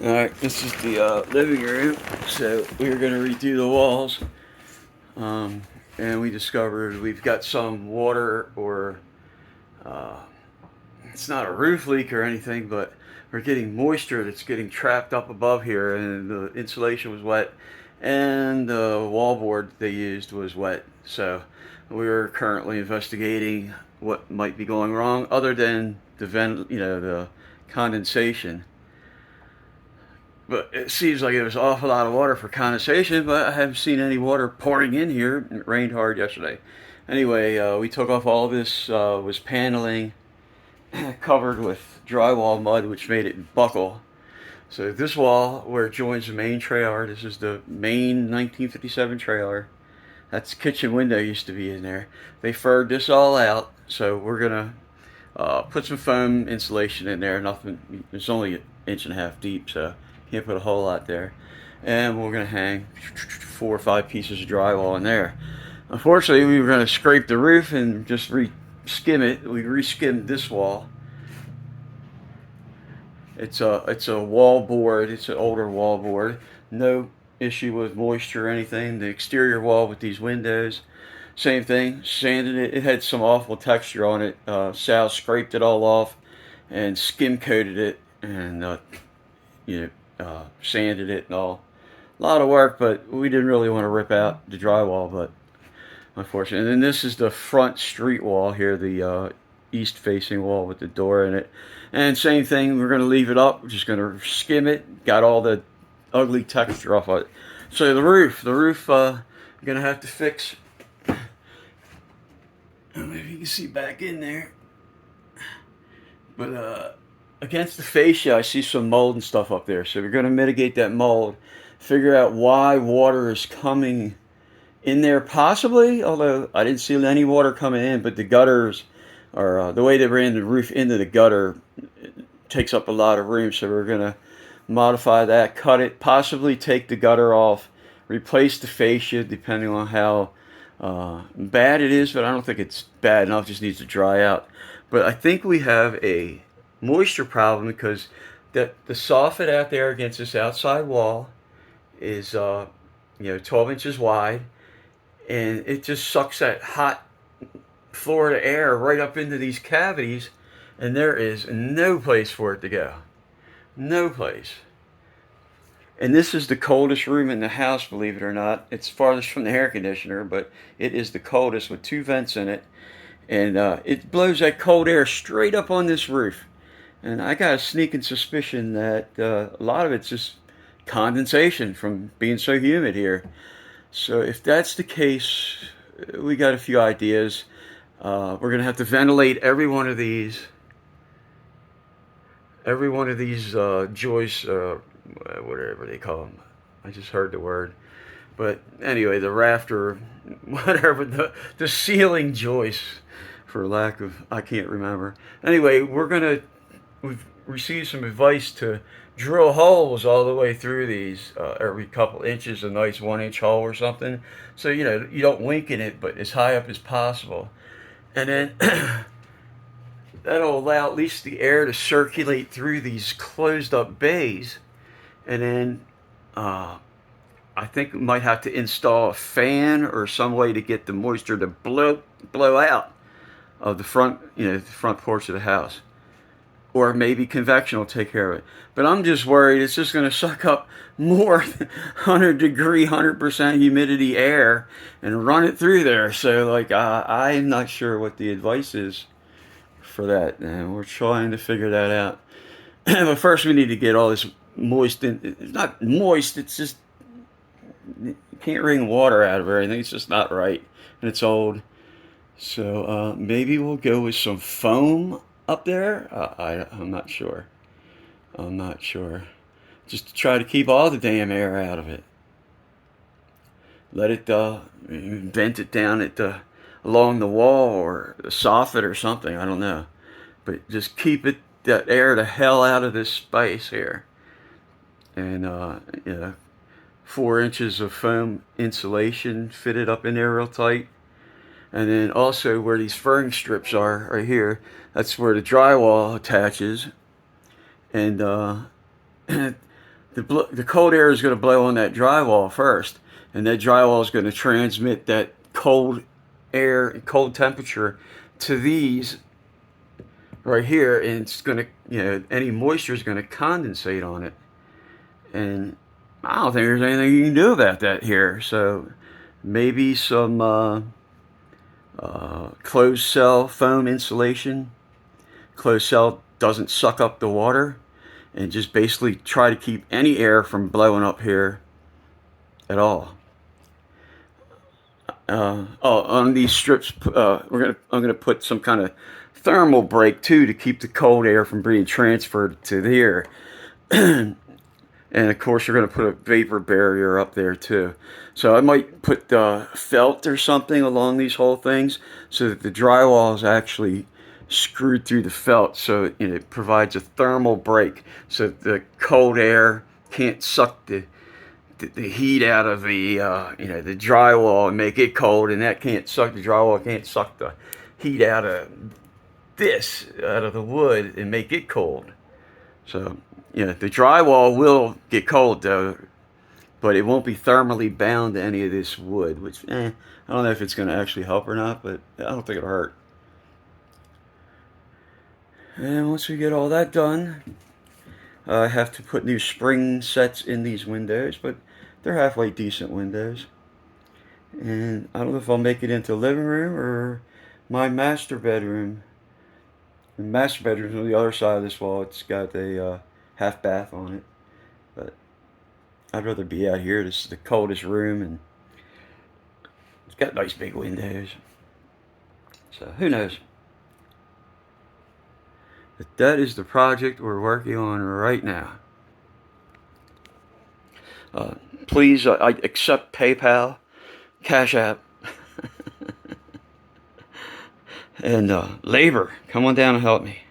Alright, this is the living room. So we were going to redo the walls. Um, and we discovered we've got some water, or uh, it's not a roof leak or anything, but we're getting moisture that's getting trapped up above here, and the insulation was wet, and the wallboard they used was wet. So we're currently investigating what might be going wrong, other than the condensation. But it seems like it was an awful lot of water for condensation, but I haven't seen any water pouring in here. It rained hard yesterday. Anyway, we took off all this, was paneling covered with drywall mud, which made it buckle. So this wall, where it joins the main trailer, this is the main 1957 trailer. That's the kitchen window used to be in there. They furred this all out, so we're gonna put some foam insulation in there. Nothing. It's only an inch and a half deep, so can't put a whole lot there. And we're gonna hang 4 or 5 pieces of drywall in there. Unfortunately, we were gonna scrape the roof and just skim it. We re-skimmed this wall. It's a wall board. It's an older wall board. No issue with moisture or anything. The exterior wall with these windows, same thing. Sanded it. It had some awful texture on it. Sal scraped it all off and skim coated it, and sanded it and all. A lot of work, but we didn't really want to rip out the drywall, but unfortunately. And then this is the front street wall here, the east facing wall with the door in it. And same thing, we're going to leave it up. We're just going to skim it. Got all the ugly texture off of it. So the roof, I'm going to have to fix. Maybe you can see back in there. But against the fascia, I see some mold and stuff up there. So we're going to mitigate that mold. Figure out why water is coming in there, possibly. Although I didn't see any water coming in, but the gutters, or the way they ran the roof into the gutter, takes up a lot of room. So we're going to modify that, cut it, possibly take the gutter off, replace the fascia, depending on how bad it is. But I don't think it's bad enough. It just needs to dry out. But I think we have a moisture problem, because the soffit out there against this outside wall is 12 inches wide, and it just sucks that hot Florida air right up into these cavities, and there is no place for it to go. No place. And this is the coldest room in the house, believe it or not. It's farthest from the air conditioner, but it is the coldest, with 2 vents in it. And it blows that cold air straight up on this roof. And I got a sneaking suspicion that a lot of it's just condensation from being so humid here. So if that's the case, we got a few ideas. We're going to have to ventilate every one of these joists, whatever they call them. I just heard the word. But anyway, the rafter, whatever, the ceiling joists, for lack of, I can't remember. Anyway, we've received some advice to drill holes all the way through these, every couple inches, a nice 1 inch hole or something. So, you don't wink in it, but as high up as possible. And then that'll allow at least the air to circulate through these closed up bays. And then I think we might have to install a fan or some way to get the moisture to blow out of the front porch of the house. Or maybe convection will take care of it. But I'm just worried it's just going to suck up more 100-degree, 100% humidity air and run it through there. So, I'm not sure what the advice is for that. And we're trying to figure that out. But first, we need to get all this moist in. It's not moist, it's just, you can't wring water out of everything. It's just not right. And it's old. So maybe we'll go with some foam up there. I'm not sure. I'm not sure. Just to try to keep all the damn air out of it. Let it vent it down along the wall, or the soffit or something. I don't know. But just keep that air the hell out of this space here. And 4 inches of foam insulation fitted up in there real tight. And then also where these furring strips are, right here, that's where the drywall attaches. And the cold air is going to blow on that drywall first, and that drywall is going to transmit that cold air and cold temperature to these right here, and it's going to, any moisture is going to condensate on it. And I don't think there's anything you can do about that here. So maybe some closed cell foam insulation. Closed cell doesn't suck up the water, and just basically try to keep any air from blowing up here at all. On these strips, I'm gonna put some kind of thermal break too to keep the cold air from being transferred to here. And of course, you're going to put a vapor barrier up there too. So I might put felt or something along these whole things so that the drywall is actually screwed through the felt, so it provides a thermal break so that the cold air can't suck the heat out of the the drywall and make it cold, and that can't suck the drywall, can't suck the heat out of the wood and make it cold. So the drywall will get cold though, but it won't be thermally bound to any of this wood, which I don't know if it's going to actually help or not, but I don't think it'll hurt. And once we get all that done, I have to put new spring sets in these windows, but they're halfway decent windows. And I don't know if I'll make it into a living room or my master bedroom. The master bedroom's on the other side of this wall. It's got a half bath on it, but I'd rather be out here. This is the coldest room, and it's got nice big windows, so who knows. But that is the project we're working on right now. Please, I accept PayPal, Cash App, and labor. Come on down and help me.